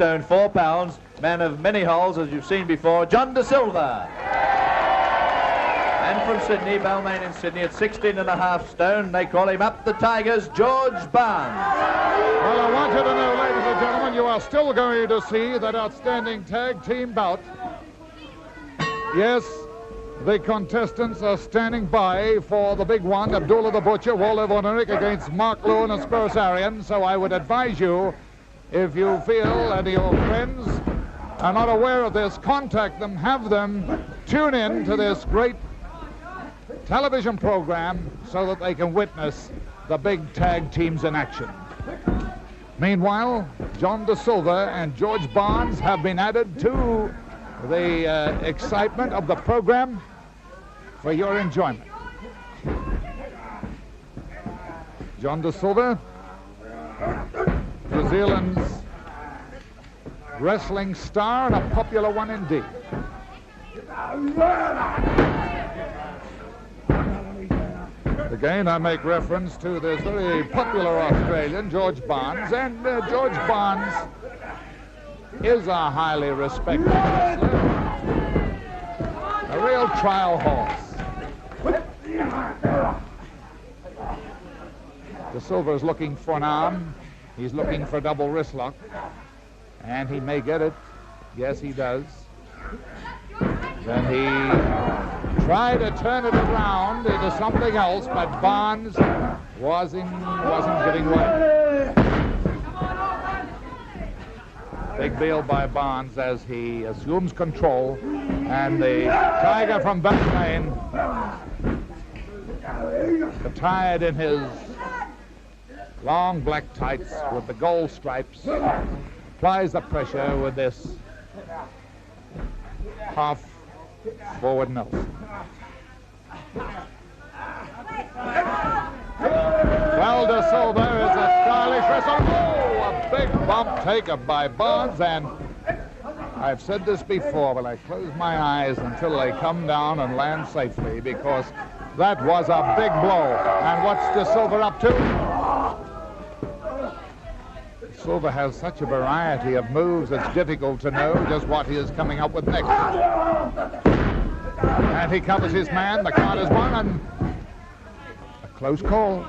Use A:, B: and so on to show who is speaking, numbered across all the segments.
A: stone 4 pounds, man of many holes, as you've seen before, John De Silva. And from Sydney, Balmain in Sydney, at 16.5 stone, they call him Up the Tigers, George Barnes.
B: Well, I want you to know, ladies and gentlemen, you are still going to see that outstanding tag team bout. Yes, the contestants are standing by for the big one, Abdullah the Butcher, Walter Vonerick against Mark Lewin and Spurs Arian. So I would advise you, if you feel any of your friends are not aware of this, contact them, have them tune in to this great television program so that they can witness the big tag teams in action. Meanwhile, John De Silva and George Barnes have been added to the excitement of the program for your enjoyment. John De Silva, New Zealand's wrestling star, and a popular one indeed. Again, I make reference to this very popular Australian, George Barnes, and George Barnes is a highly respected wrestler, a real trial horse. De Silva is looking for an arm. He's looking for a double wrist lock, and he may get it. Yes, he does. Then he tried to turn it around into something else, but Barnes wasn't giving way. Big deal by Barnes as he assumes control, and the Tiger from Balmain, attired in his long black tights with the gold stripes, applies the pressure with this half forward Nelson. Well, De Silva is a stylish wrestler. Oh, a big bump taken by Barnes, and I've said this before, but I close my eyes until they come down and land safely, because that was a big blow. And what's De Silva up to? De Silva has such a variety of moves, it's difficult to know just what he is coming up with next. And he covers his man, the count is won, and a close call.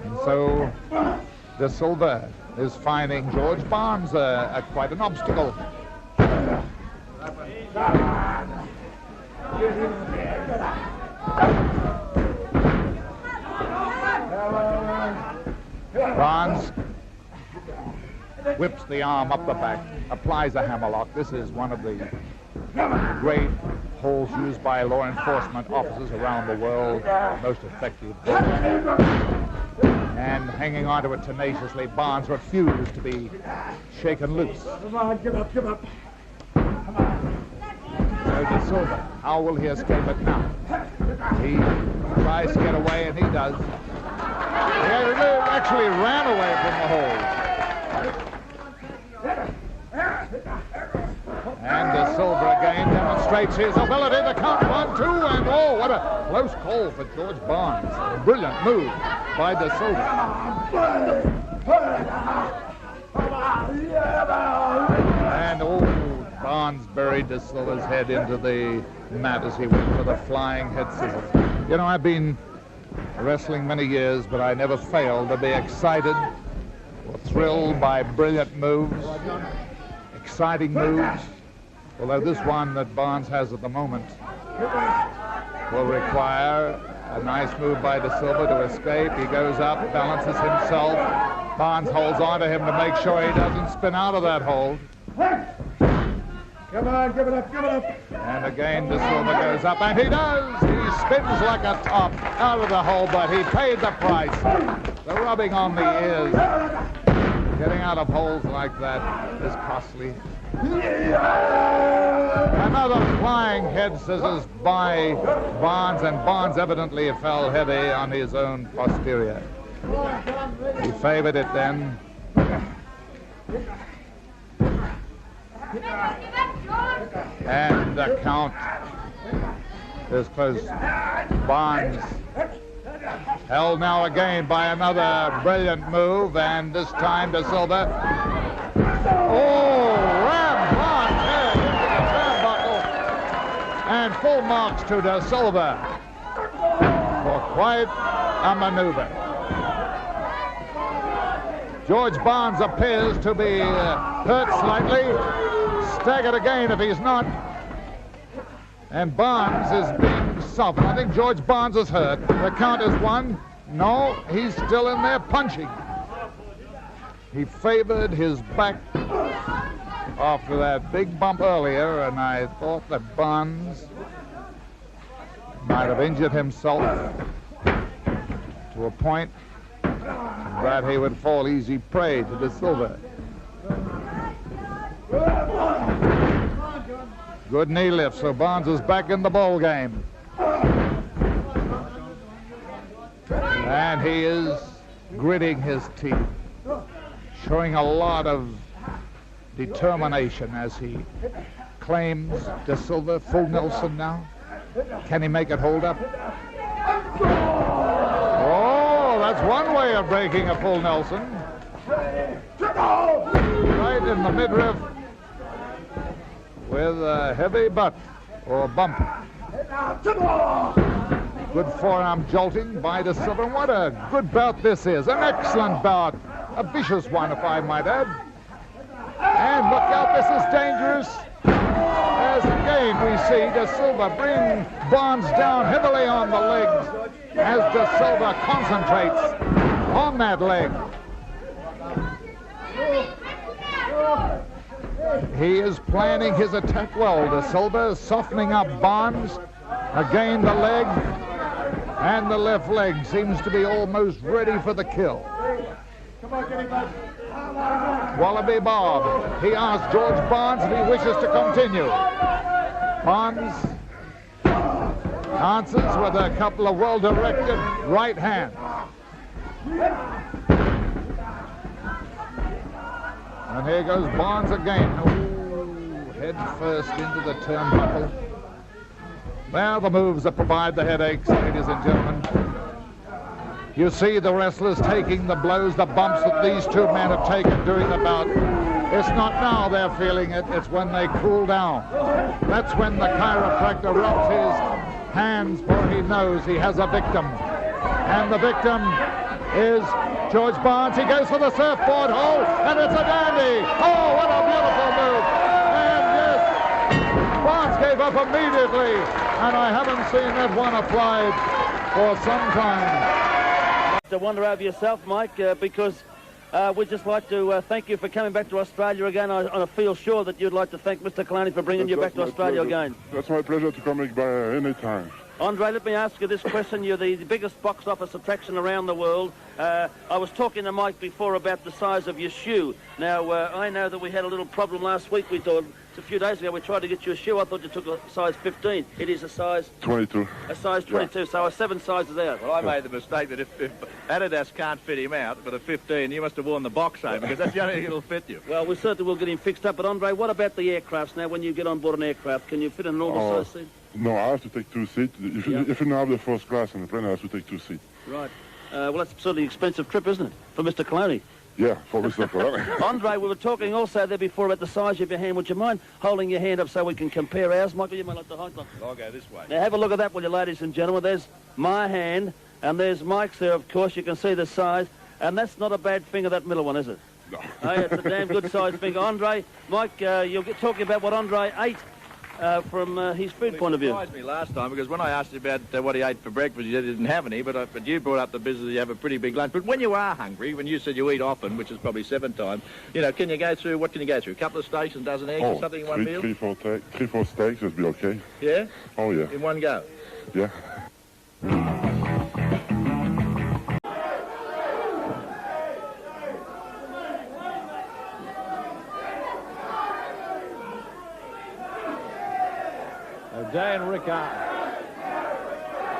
B: And so De Silva is finding George Barnes quite an obstacle. Barnes whips the arm up the back, applies a hammerlock. This is one of the great holds used by law enforcement officers around the world, most effective. And hanging onto it tenaciously, Barnes refused to be shaken loose.
C: Come on, give up, give up.
B: So De Silva, how will he escape it now? He tries to get away, and he does. He actually ran away from the hold. And De Silva again demonstrates his ability to count 1, 2, and oh, what a close call for George Barnes. A brilliant move by De Silva. And oh, Barnes buried De Silva's head into the mat as he went for the flying head scissors. You know, I've been wrestling many years, but I never failed to be excited or thrilled by brilliant moves, exciting moves. Although this one that Barnes has at the moment will require a nice move by De Silva to escape. He goes up, balances himself. Barnes holds on to him to make sure he doesn't spin out of that hold.
C: Come on, give it up, give it up.
B: And again, De Silva goes up, and he does. He spins like a top out of the hole, but he paid the price. The rubbing on the ears. Getting out of holes like that is costly. Another flying head scissors by Barnes, and Barnes evidently fell heavy on his own posterior. He favored it then. And the count is close. Barnes Held now again by another brilliant move, and this time De Silva. Oh, ram Barnes head into the turnbuckle. And full marks to De Silva for quite a maneuver. George Barnes appears to be hurt slightly. Staggered again if he's not. And Barnes is being softened. I think George Barnes is hurt. The count is 1. No, he's still in there punching. He favored his back after that big bump earlier, and I thought that Barnes might have injured himself to a point that he would fall easy prey to De Silva. Good knee lift, so Barnes is back in the bowl game. And he is gritting his teeth, showing a lot of determination as he claims De Silva. Full Nelson now. Can he make it hold up? Oh, that's one way of breaking a full Nelson. Right in the midriff with a heavy butt or bump. Good forearm jolting by De Silva. What a good bout this is. An excellent bout. A vicious one, if I might add. And look out, this is dangerous. As again we see De Silva bring Barnes down heavily on the legs as De Silva concentrates on that leg. He is planning his attack well. De Silva softening up Barnes. Again the leg. And the left leg seems to be almost ready for the kill. Wallaby Bob. He asks George Barnes if he wishes to continue. Barnes answers with a couple of well-directed right hands. And here goes Barnes again. Oh, head first into the turnbuckle. There are the moves that provide the headaches, ladies and gentlemen. You see the wrestlers taking the blows, the bumps that these two men have taken during the bout. It's not now they're feeling it, it's when they cool down. That's when the chiropractor rubs his hands, for he knows he has a victim. And the victim is George Barnes. He goes for the surfboard hole, and it's a dandy. Oh, what a beautiful move. And yes, Barnes gave up immediately, and I haven't seen that one applied for some time.
D: To wonder over yourself, Mike, because we'd just like to thank you for coming back to Australia again. I feel sure that you'd like to thank Mr. Kalani for bringing you back to Australia again.
C: That's my pleasure to come back by any time.
D: Andre, let me ask you this question. You're the biggest box office attraction around the world. I was talking to Mike before about the size of your shoe. Now, I know that we had a little problem last week. We thought a few days ago we tried to get you a shoe. I thought you took a size 15. It is a size
C: 22.
D: A size 22, yeah. So 7 sizes out.
A: Well, I made the mistake that if Adidas can't fit him out with a 15, you must have worn the box home, because that's the only thing that'll fit you.
D: Well, we certainly will get him fixed up. But Andre, what about the aircrafts now? When you get on board an aircraft, can you fit a normal size seat?
C: No, I have to take 2 seats. If you don't have the first class in the plane, I have to take 2 seats.
D: Right. Well, that's certainly an expensive trip, isn't it, for Mr. Kalani?
C: Yeah, for Mr. Kalani.
D: Andre, we were talking also there before about the size of your hand. Would you mind holding your hand up so we can compare ours? Michael, you might like to hold them.
A: I'll go this way.
D: Now, have a look at that, will you, ladies and gentlemen. There's my hand, and there's Mike's there, of course. You can see the size, and that's not a bad finger, that middle one, is it?
C: No.
D: Hey, it's a damn good-sized finger. Andre, Mike, you'll get talking about what Andre ate from his food point of view.
A: It surprised me last time, because when I asked you about what he ate for breakfast, you didn't have any, but you brought up the business that you have a pretty big lunch. But when you are hungry, when you said you eat often, which is probably 7 times, you know, can you go through, what can you go through? A couple of steaks and a dozen eggs or something in one meal?
C: 3-4 steaks would be okay.
A: Yeah?
C: Oh, yeah.
A: In one go?
C: Yeah.
E: Day and Rickard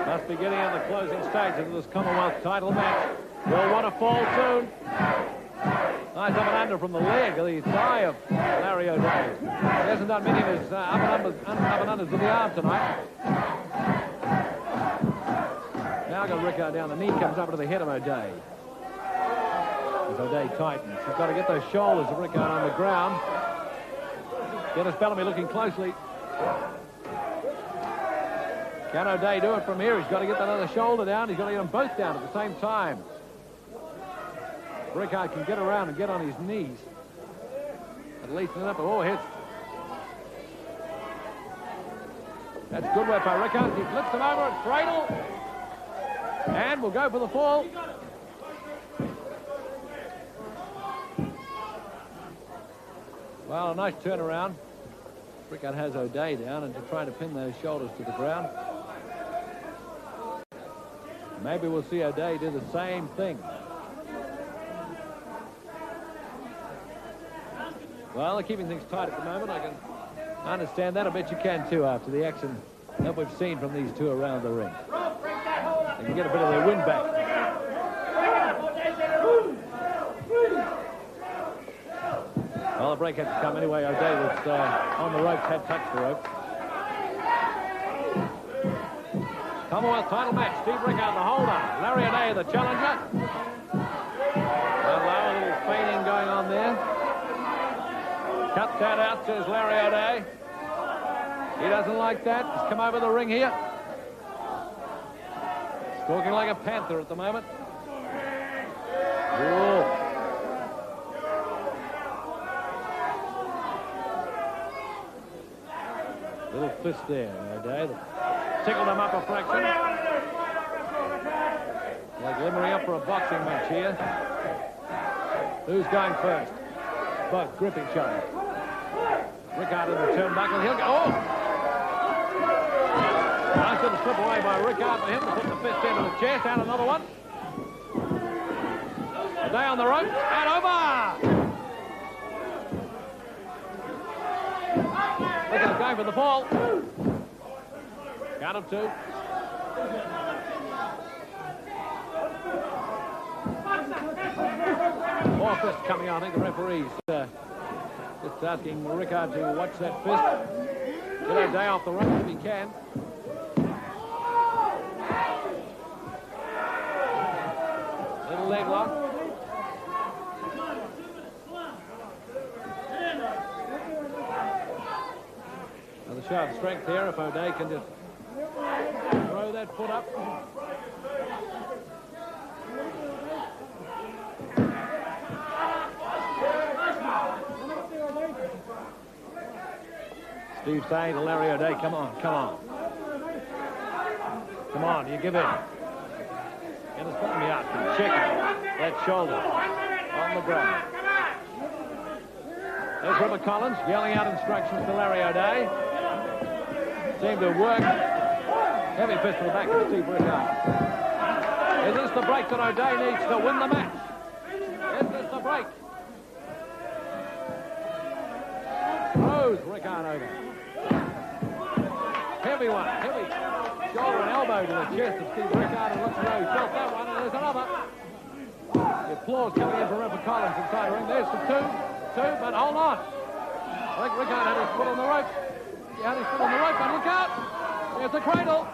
E: must be getting in the closing stages of this Commonwealth title match. Will want to fall soon. Nice up and under from the leg of the thigh of Larry O'Day. He hasn't done many of his up and unders with the arm tonight. Now got Rickard down. The knee comes up to the head of O'Day. As O'Day tightens. He's got to get those shoulders of Rickard on the ground. Dennis Bellamy looking closely. Can O'Day do it from here? He's got to get that other shoulder down. He's got to get them both down at the same time. Rickard can get around and get on his knees. At least enough. Oh, hits. That's good work by Rickard. He flips him over at cradle. And will go for the fall. Well, a nice turnaround. Rickard has O'Day down and to try to pin those shoulders to the ground. Maybe we'll see O'Day do the same thing. Well, they're keeping things tight at the moment. I can understand that. I bet you can too after the action that we've seen from these two around the ring. They can get a bit of their wind back. Well, the break had to come anyway. O'Day was on the ropes, had touched the rope. Commonwealth title match. Steve Rickard, the holder. Larry O'Day, the challenger. Hello, a little feigning going on there. Cut that out, says Larry O'Day. He doesn't like that. He's come over the ring here. Stalking like a panther at the moment. Ooh. Little fist there, O'Day. Tickled him up a fraction. Like limbering up for a boxing match here. Who's going first? Both grip each other. Rickard in the turnbuckle. He'll go. Oh! Nice little slip away by Rickard for him to put the fist into the chest. And another one. O'Day on the rope. And over! Rickard going for the fall. Count of two. More fists coming on. I think the referee's just asking Rickard to watch that fist. Get O'Day off the ropes if he can. Little leg lock. Another show of strength here if O'Day can just throw that foot up. Steve saying to Larry O'Day, come on, come on. Come on, you give in. Dennis Bellamy out and check that shoulder on the ground. There's Robert Collins yelling out instructions to Larry O'Day. Seemed to work. Heavy fist to the back of Steve Rickard. Is this the break that O'Day needs to win the match? Is this the break? Throws Rickard over. Heavy one, heavy shoulder and elbow to the chest of Steve Rickard, and looks as though he felt that one, and there's another. The applause coming in from Robert Collins inside the ring. There's the two, but hold on. I think Rickard had his foot on the rope. He had his foot on the rope, and look out! There's the cradle.